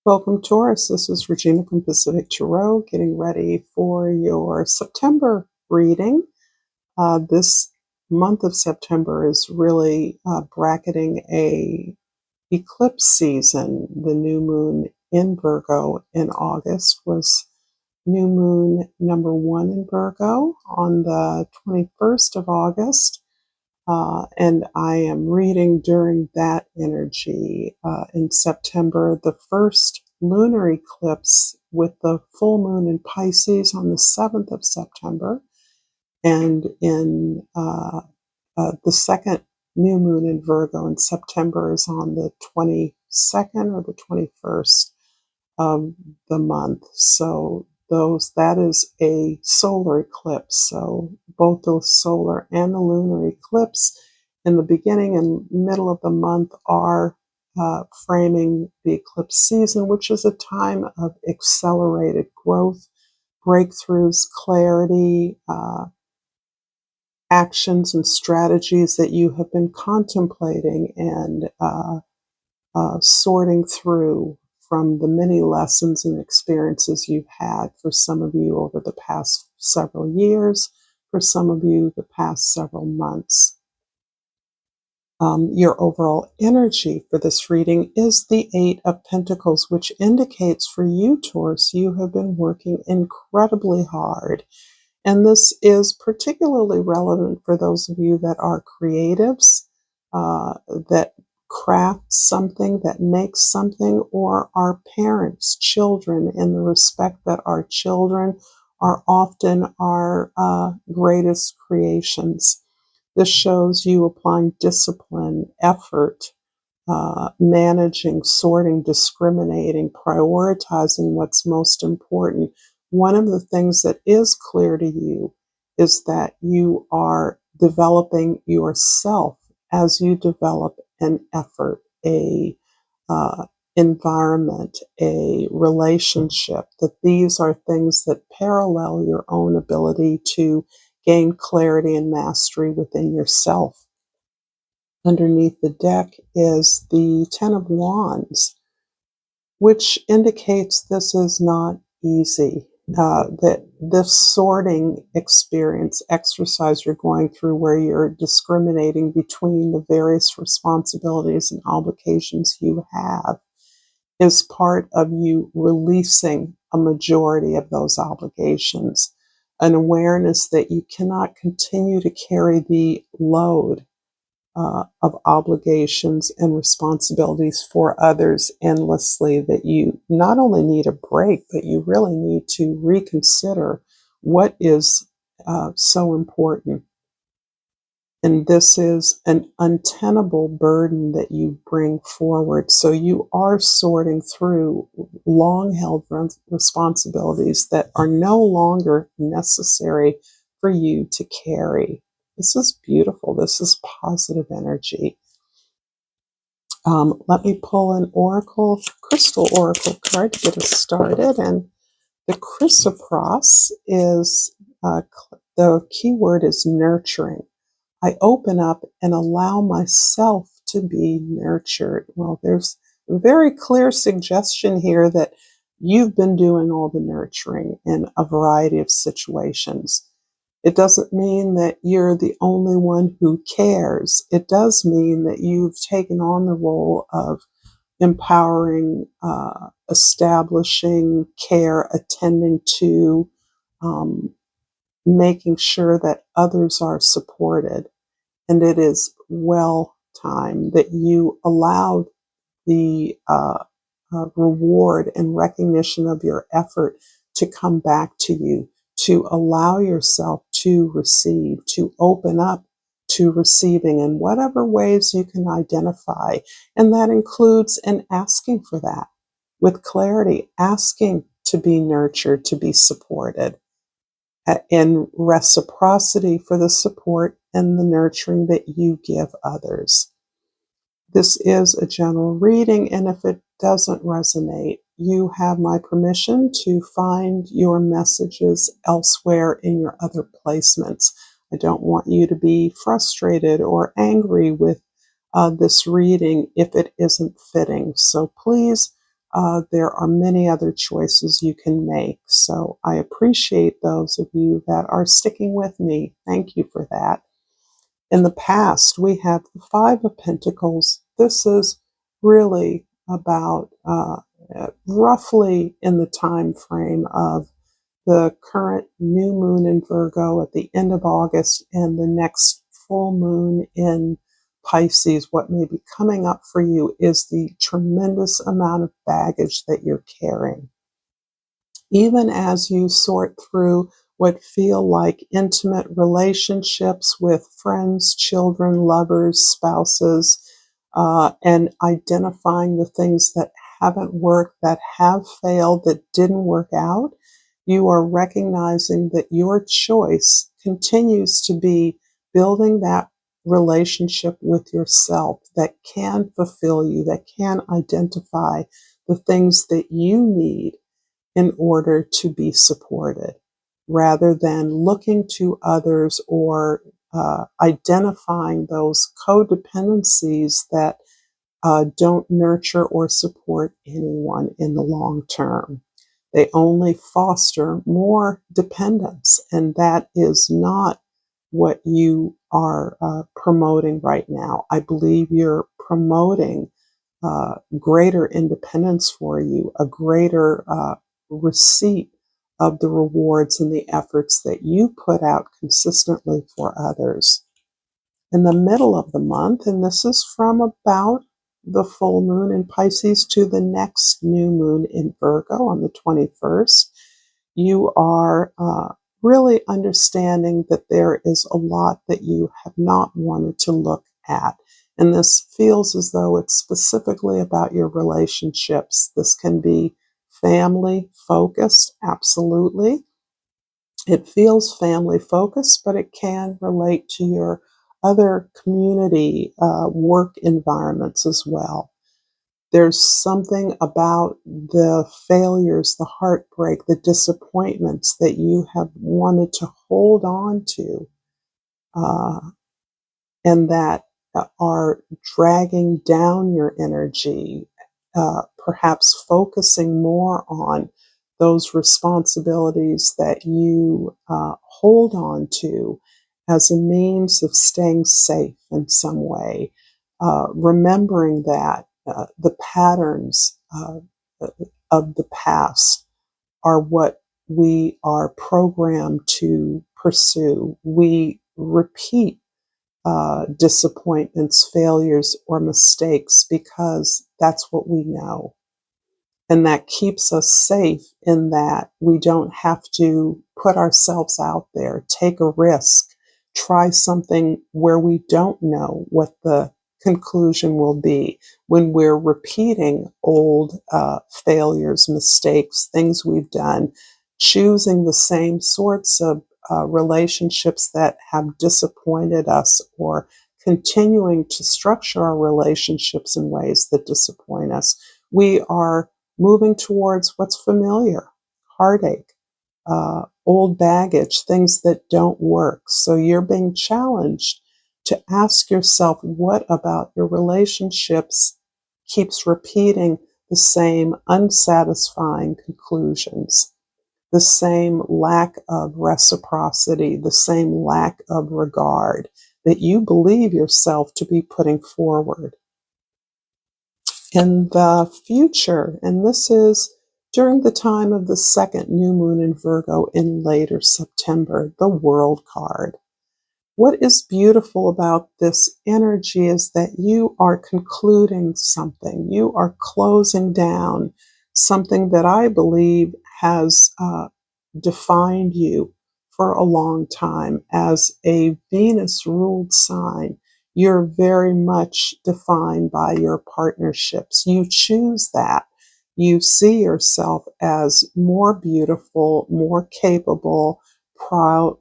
Welcome, Taurus. This is Regina from Pacific Tarot, getting ready for your September reading. This month of September is really bracketing a eclipse season. The new moon in Virgo in August was new moon number 1 in Virgo on the 21st of August. And I am reading during that energy in September, the first lunar eclipse with the full moon in Pisces on the 7th of September, and in the second new moon in Virgo in September is on the 22nd or the 21st of the month. So that is a solar eclipse. So both the solar and the lunar eclipse in the beginning and middle of the month are framing the eclipse season, which is a time of accelerated growth, breakthroughs, clarity, actions and strategies that you have been contemplating and sorting through from the many lessons and experiences you've had, for some of you over the past several years, for some of you the past several months. Your overall energy for this reading is the Eight of Pentacles, which indicates for you, Taurus, you have been working incredibly hard. And this is particularly relevant for those of you that are creatives, that craft something, that make something, or are parents, children, in the respect that our children are often our greatest creations. This shows you applying discipline, effort, managing, sorting, discriminating, prioritizing what's most important. One of the things that is clear to you is that you are developing yourself as you develop an effort, a environment, a relationship, that these are things that parallel your own ability to gain clarity and mastery within yourself. Underneath the deck is the Ten of Wands, which indicates this is not easy. That this sorting experience, exercise you're going through, where you're discriminating between the various responsibilities and obligations you have, is part of you releasing a majority of those obligations. An awareness that you cannot continue to carry the load of obligations and responsibilities for others endlessly, that you not only need a break, but you really need to reconsider what is so important. And this is an untenable burden that you bring forward. So you are sorting through long held responsibilities that are no longer necessary for you to carry. This is beautiful. This is positive energy. Let me pull an crystal oracle card to get us started. And the chrysoprase is, the key word is nurturing. I open up and allow myself to be nurtured. Well, there's a very clear suggestion here that you've been doing all the nurturing in a variety of situations. It doesn't mean that you're the only one who cares. It does mean that you've taken on the role of empowering, establishing care, attending to, making sure that others are supported. And it is well timed that you allowed the reward and recognition of your effort to come back to you, to allow yourself to receive, to open up to receiving in whatever ways you can identify. And that includes in asking for that with clarity, asking to be nurtured, to be supported, in reciprocity for the support and the nurturing that you give others. This is a general reading, and if it doesn't resonate, you have my permission to find your messages elsewhere in your other placements. I don't want you to be frustrated or angry with this reading if it isn't fitting. So please there are many other choices you can make. So I appreciate those of you that are sticking with me. Thank you for that. In the past, we have the Five of Pentacles. This is really about roughly in the time frame of the current new moon in Virgo at the end of August and the next full moon in Pisces. What may be coming up for you is the tremendous amount of baggage that you're carrying. Even as you sort through what feel like intimate relationships with friends, children, lovers, spouses, and identifying the things that haven't worked, that have failed, that didn't work out, you are recognizing that your choice continues to be building that relationship with yourself that can fulfill you, that can identify the things that you need in order to be supported, rather than looking to others or identifying those codependencies that don't nurture or support anyone in the long term. They only foster more dependence, and that is not what you are promoting right now. I believe you're promoting greater independence for you, a greater receipt of the rewards and the efforts that you put out consistently for others. In the middle of the month, and this is from about the full moon in Pisces to the next new moon in Virgo on the 21st, you are really understanding that there is a lot that you have not wanted to look at. And this feels as though it's specifically about your relationships. This can be family focused, absolutely. It feels family focused, but it can relate to your other community work environments as well. There's something about the failures, the heartbreak, the disappointments that you have wanted to hold on to uh, and that are dragging down your energy, perhaps focusing more on those responsibilities that you hold on to as a means of staying safe in some way, remembering that the patterns of the past are what we are programmed to pursue. We repeat disappointments, failures, or mistakes because that's what we know. And that keeps us safe in that we don't have to put ourselves out there, take a risk, try something where we don't know what the conclusion will be when we're repeating old failures, mistakes, things we've done, choosing the same sorts of relationships that have disappointed us, or continuing to structure our relationships in ways that disappoint us. We are moving towards what's familiar, heartache, old baggage, things that don't work. So you're being challenged to ask yourself, what about your relationships keeps repeating the same unsatisfying conclusions, the same lack of reciprocity, the same lack of regard that you believe yourself to be putting forward. In the future, and this is during the time of the second new moon in Virgo in later September, the World card. What is beautiful about this energy is that you are concluding something. You are closing down something that I believe has defined you for a long time as a Venus ruled sign. You're very much defined by your partnerships. You choose that. You see yourself as more beautiful, more capable, prideful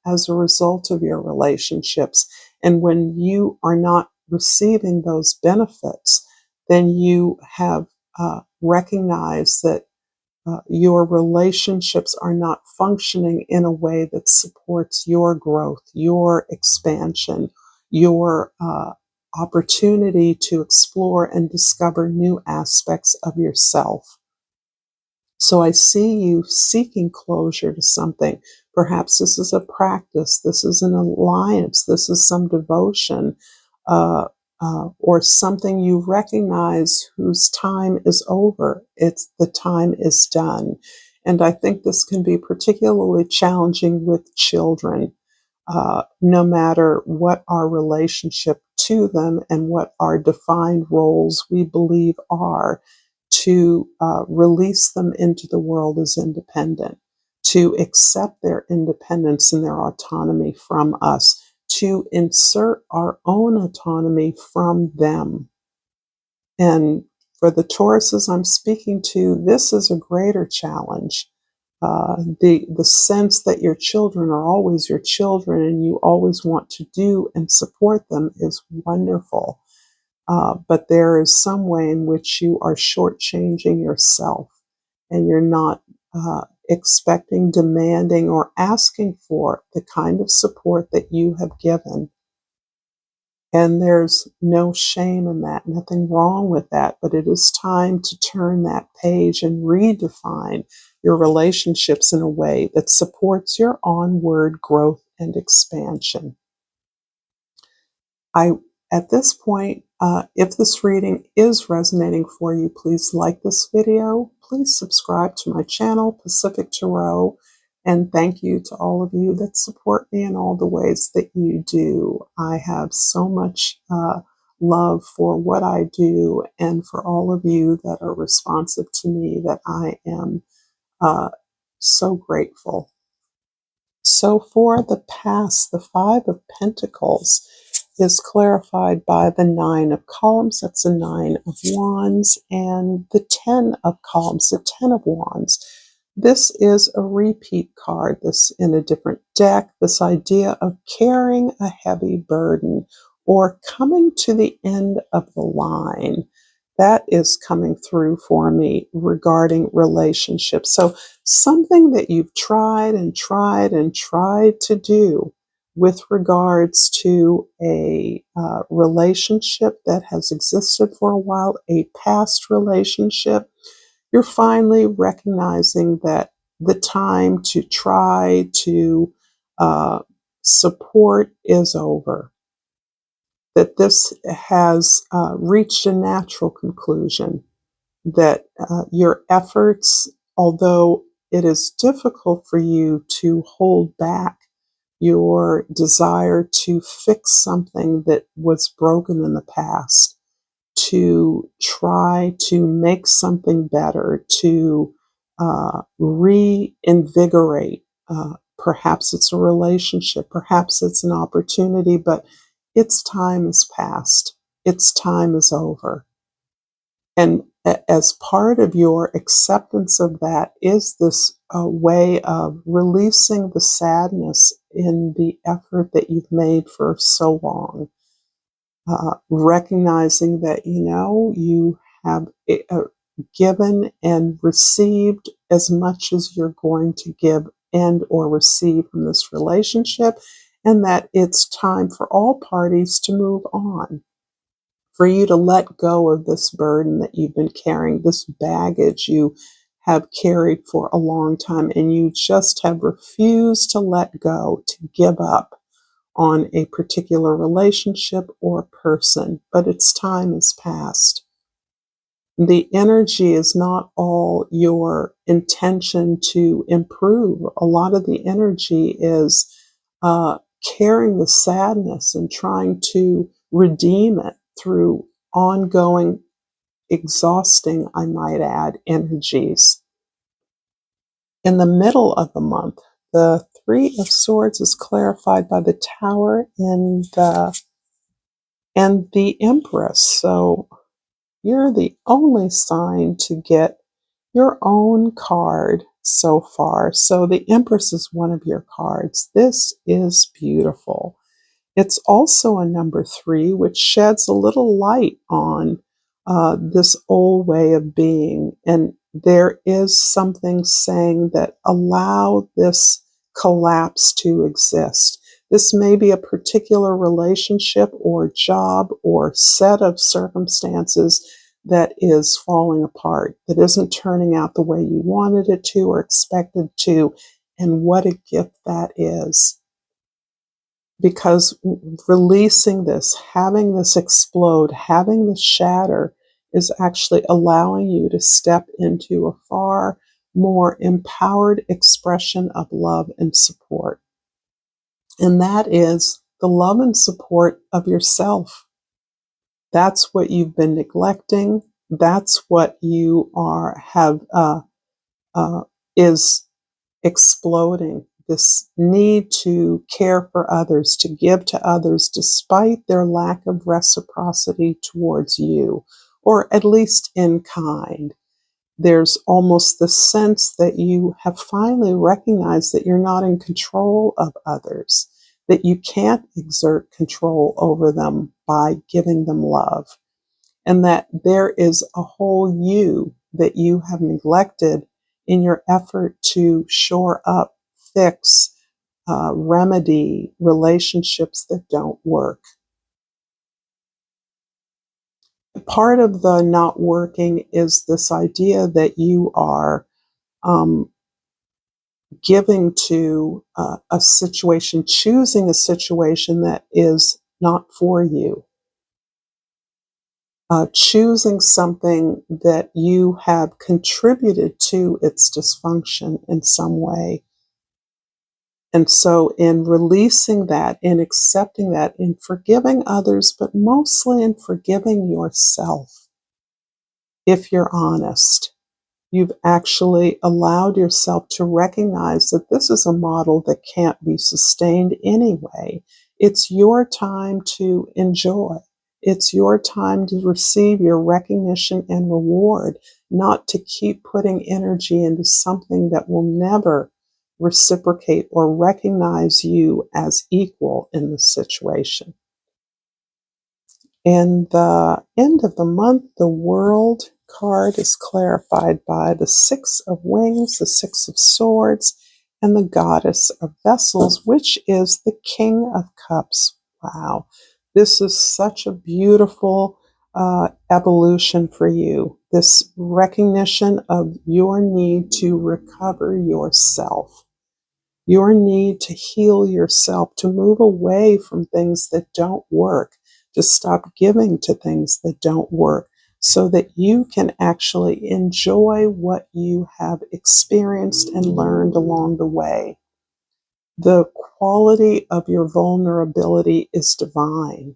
as a result of your relationships. And when you are not receiving those benefits, then you have recognized that your relationships are not functioning in a way that supports your growth, your expansion, your opportunity to explore and discover new aspects of yourself. So I see you seeking closure to something. Perhaps this is a practice, this is an alliance, this is some devotion, or something you recognize whose time is over. It's the time is done. And I think this can be particularly challenging with children, no matter what our relationship to them and what our defined roles we believe are, to release them into the world as independent, to accept their independence and their autonomy from us, to insert our own autonomy from them. And for the Tauruses I'm speaking to, this is a greater challenge. The sense that your children are always your children and you always want to do and support them is wonderful. But there is some way in which you are shortchanging yourself and you're not expecting, demanding, or asking for the kind of support that you have given. And there's no shame in that, nothing wrong with that, but it is time to turn that page and redefine your relationships in a way that supports your onward growth and expansion. At this point, if this reading is resonating for you, please like this video. Please subscribe to my channel, Pacific Tarot. And thank you to all of you that support me in all the ways that you do. I have so much love for what I do and for all of you that are responsive to me, that I am so grateful. So for the past, the Five of Pentacles is clarified by the Nine of Columns, that's a Nine of Wands, and the Ten of Columns, the Ten of Wands. This is a repeat card, this in a different deck, this idea of carrying a heavy burden or coming to the end of the line. That is coming through for me regarding relationships. So something that you've tried and tried and tried to do with regards to a relationship that has existed for a while, a past relationship, you're finally recognizing that the time to try to support is over, that this has reached a natural conclusion, that your efforts, although it is difficult for you to hold back your desire to fix something that was broken in the past, to try to make something better, to reinvigorate. Perhaps it's a relationship, perhaps it's an opportunity, but its time is past. Its time is over. And as part of your acceptance of that is this way of releasing the sadness in the effort that you've made for so long. Recognizing that, you have given and received as much as you're going to give and or receive from this relationship, and that it's time for all parties to move on, for you to let go of this burden that you've been carrying, this baggage you have carried for a long time, and you just have refused to let go, to give up on a particular relationship or person, but its time is past. The energy is not all your intention to improve. A lot of the energy is carrying the sadness and trying to redeem it through ongoing, exhausting, I might add, energies. In the middle of the month, the Three of Swords is clarified by the Tower and the Empress. So you're the only sign to get your own card so far. So the Empress is one of your cards. This is beautiful. It's also a number 3, which sheds a little light on this old way of being. And there is something saying that allow this collapse to exist. This may be a particular relationship or job or set of circumstances that is falling apart, that isn't turning out the way you wanted it to or expected to, and what a gift that is. Because releasing this, having this explode, having this shatter, is actually allowing you to step into a far more empowered expression of love and support. And that is the love and support of yourself. That's what you've been neglecting. That's what you is exploding. This need to care for others, to give to others, despite their lack of reciprocity towards you, or at least in kind. There's almost the sense that you have finally recognized that you're not in control of others, that you can't exert control over them by giving them love, and that there is a whole you that you have neglected in your effort to shore up, fix, remedy relationships that don't work. Part of the not working is this idea that you are um, giving to a situation, choosing a situation that is not for you, choosing something that you have contributed to its dysfunction in some way. And so, in releasing that, in accepting that, in forgiving others, but mostly in forgiving yourself, if you're honest, you've actually allowed yourself to recognize that this is a model that can't be sustained anyway. It's your time to enjoy. It's your time to receive your recognition and reward, not to keep putting energy into something that will never reciprocate or recognize you as equal in the situation. And the end of the month, the World card is clarified by the Six of Wings, the Six of Swords, and the Goddess of Vessels, which is the King of Cups. Wow. This is such a beautiful evolution for you. This recognition of your need to recover yourself, your need to heal yourself, to move away from things that don't work, to stop giving to things that don't work, so that you can actually enjoy what you have experienced and learned along the way. The quality of your vulnerability is divine.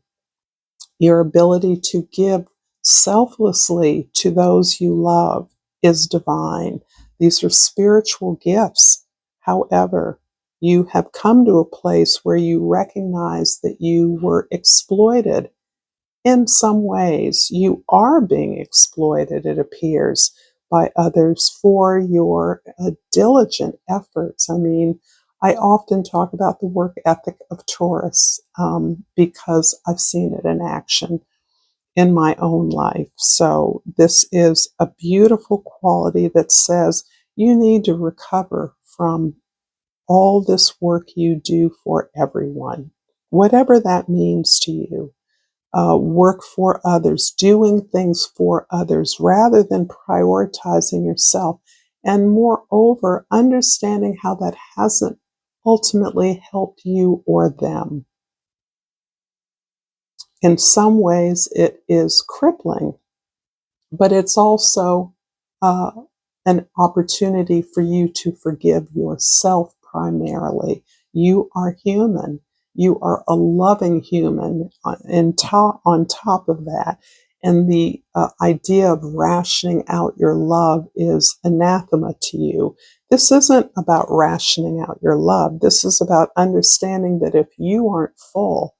Your ability to give selflessly to those you love is divine. These are spiritual gifts. However, you have come to a place where you recognize that you were exploited in some ways. You are being exploited, it appears, by others for your diligent efforts. I mean, I often talk about the work ethic of Taurus because I've seen it in action in my own life. So this is a beautiful quality that says you need to recover from all this work you do for everyone, whatever that means to you. Work for others, doing things for others rather than prioritizing yourself. And moreover, understanding how that hasn't ultimately helped you or them. In some ways, it is crippling, but it's also uh, an opportunity for you to forgive yourself primarily. You are human. You are a loving human on top of that. And the idea of rationing out your love is anathema to you. This isn't about rationing out your love. This is about understanding that if you aren't full,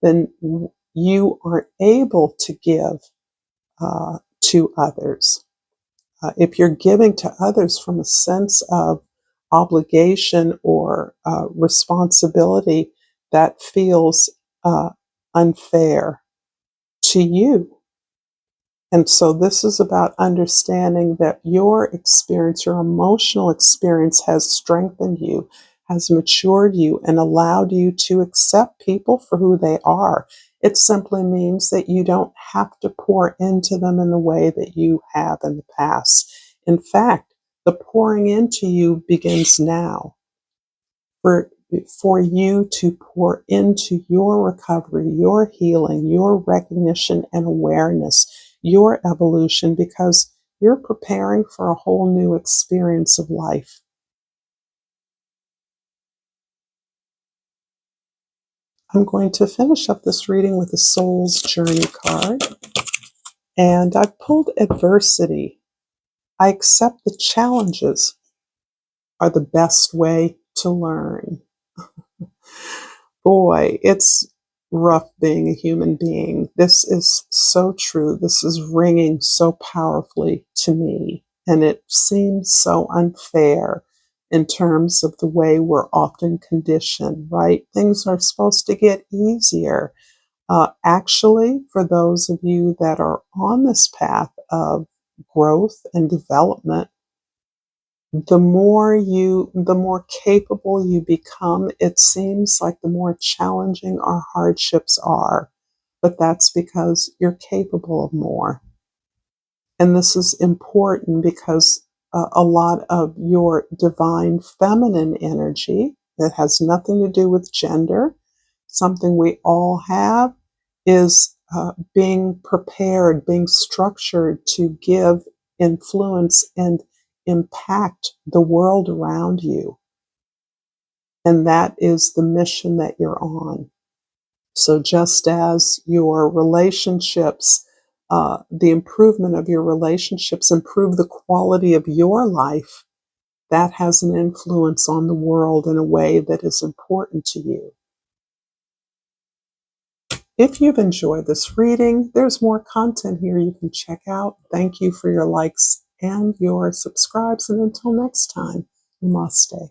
then you aren't able to give to others. If you're giving to others from a sense of obligation or responsibility, that feels unfair to you. And so this is about understanding that your experience, your emotional experience has strengthened you, has matured you and allowed you to accept people for who they are. It simply means that you don't have to pour into them in the way that you have in the past. In fact, the pouring into you begins now. For you to pour into your recovery, your healing, your recognition and awareness, your evolution, because you're preparing for a whole new experience of life. I'm going to finish up this reading with the Soul's Journey card. And I've pulled adversity. I accept the challenges are the best way to learn. Boy, it's rough being a human being. This is so true. This is ringing so powerfully to me. And it seems so unfair in terms of the way we're often conditioned, right? Things are supposed to get easier. Actually, for those of you that are on this path of growth and development, the more capable you become, it seems like the more challenging our hardships are. But that's because you're capable of more. And this is important because a lot of your divine feminine energy that has nothing to do with gender, something we all have, is being prepared, being structured to give influence and impact the world around you. And that is the mission that you're on. So just as your relationships, the improvement of your relationships improve the quality of your life, that has an influence on the world in a way that is important to you. If you've enjoyed this reading, there's more content here you can check out. Thank you for your likes and your subscribes. And until next time, namaste.